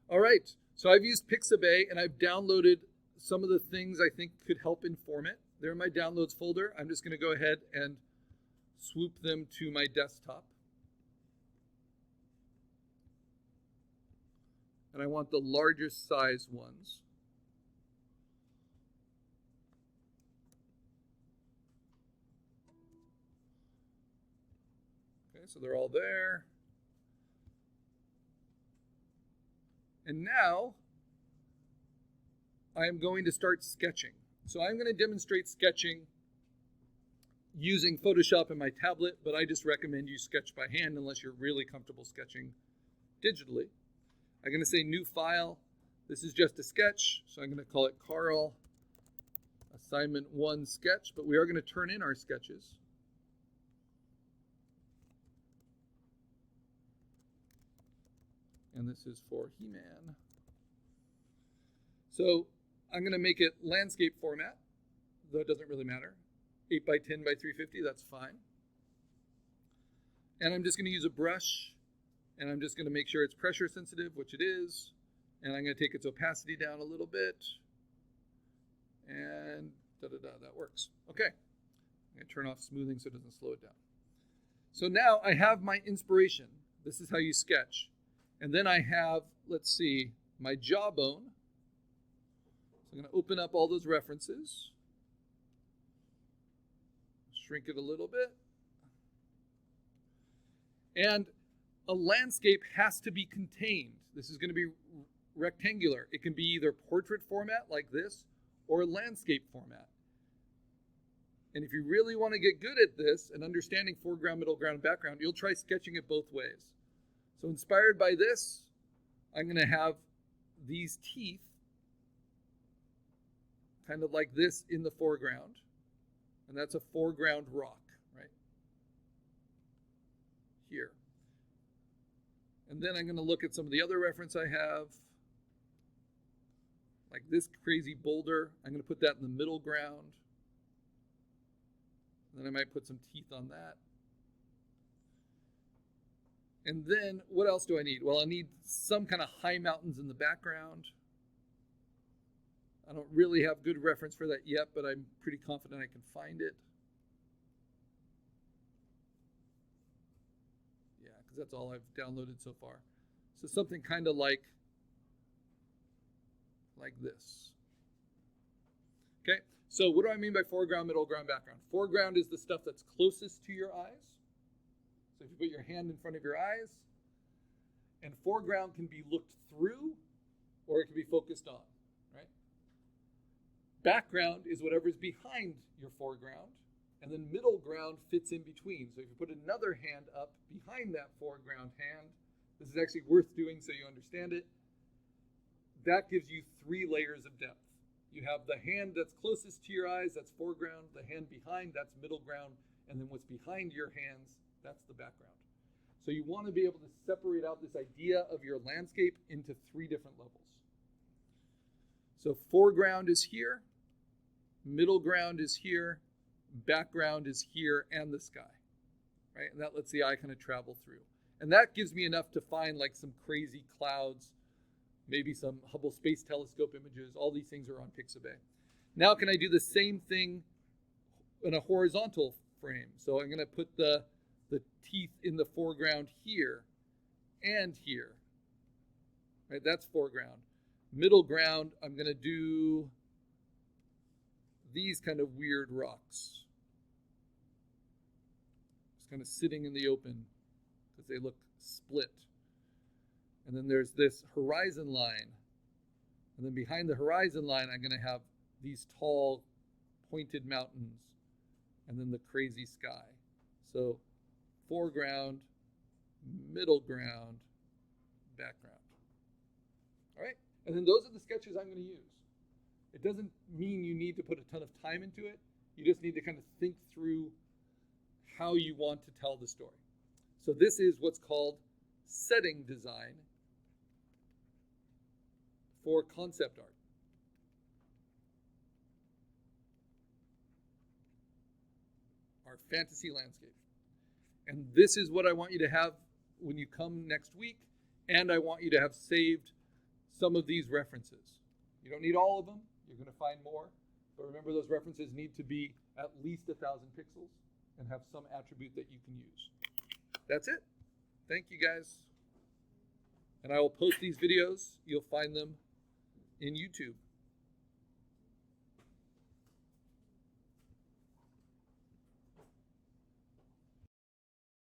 All right, so I've used Pixabay and I've downloaded some of the things I think could help inform it. They're in my downloads folder. I'm just going to go ahead and swoop them to my desktop. And I want the largest size ones. Okay, so they're all there. And now I am going to start sketching. So I'm going to demonstrate sketching using Photoshop in my tablet, but I just recommend you sketch by hand unless you're really comfortable sketching digitally. I'm going to say new file. This is just a sketch, so I'm going to call it Karl Assignment 1 Sketch, but we are going to turn in our sketches. And this is for He-Man. So I'm going to make it landscape format, though it doesn't really matter. 8 by 10 by 350, that's fine. And I'm just going to use a brush, and I'm just going to make sure it's pressure sensitive, which it is. And I'm going to take its opacity down a little bit. And that works. Okay. I'm going to turn off smoothing so it doesn't slow it down. So now I have my inspiration. This is how you sketch. And then I have, let's see, my jawbone. So I'm going to open up all those references. Shrink it a little bit. And a landscape has to be contained. This is going to be rectangular. It can be either portrait format like this or landscape format. And if you really want to get good at this and understanding foreground, middle ground, background, you'll try sketching it both ways. So inspired by this, I'm going to have these teeth kind of like this in the foreground. And that's a foreground rock, right? Here. And then I'm going to look at some of the other reference I have. Like this crazy boulder. I'm going to put that in the middle ground. And then I might put some teeth on that. And then what else do I need? Well, I need some kind of high mountains in the background. I don't really have good reference for that yet, but I'm pretty confident I can find it. Yeah, because that's all I've downloaded so far. So something kind of like this. Okay, so what do I mean by foreground, middle ground, background? Foreground is the stuff that's closest to your eyes. So if you put your hand in front of your eyes, and foreground can be looked through or it can be focused on, right? Background is whatever's behind your foreground, and then middle ground fits in between. So if you put another hand up behind that foreground hand, this is actually worth doing so you understand it. That gives you 3 layers of depth. You have the hand that's closest to your eyes, that's foreground. The hand behind, that's middle ground. And then what's behind your hands, that's the background. So you want to be able to separate out this idea of your landscape into 3 different levels. So foreground is here, middle ground is here, background is here, and the sky, right? And that lets the eye kind of travel through. And that gives me enough to find like some crazy clouds, maybe some Hubble Space Telescope images. All these things are on Pixabay. Now can I do the same thing in a horizontal frame? So I'm going to put the teeth in the foreground here and here. Right, that's foreground. Middle ground, I'm going to do these kind of weird rocks. Just kind of sitting in the open because they look split. And then there's this horizon line. And then behind the horizon line, I'm going to have these tall, pointed mountains. And then the crazy sky. So foreground, middle ground, background. All right? And then those are the sketches I'm going to use. It doesn't mean you need to put a ton of time into it. You just need to kind of think through how you want to tell the story. So this is what's called setting design for concept art. Our fantasy landscape. And this is what I want you to have when you come next week. And I want you to have saved some of these references. You don't need all of them. You're going to find more. But remember, those references need to be at least 1,000 pixels and have some attribute that you can use. That's it. Thank you, guys. And I will post these videos. You'll find them in YouTube.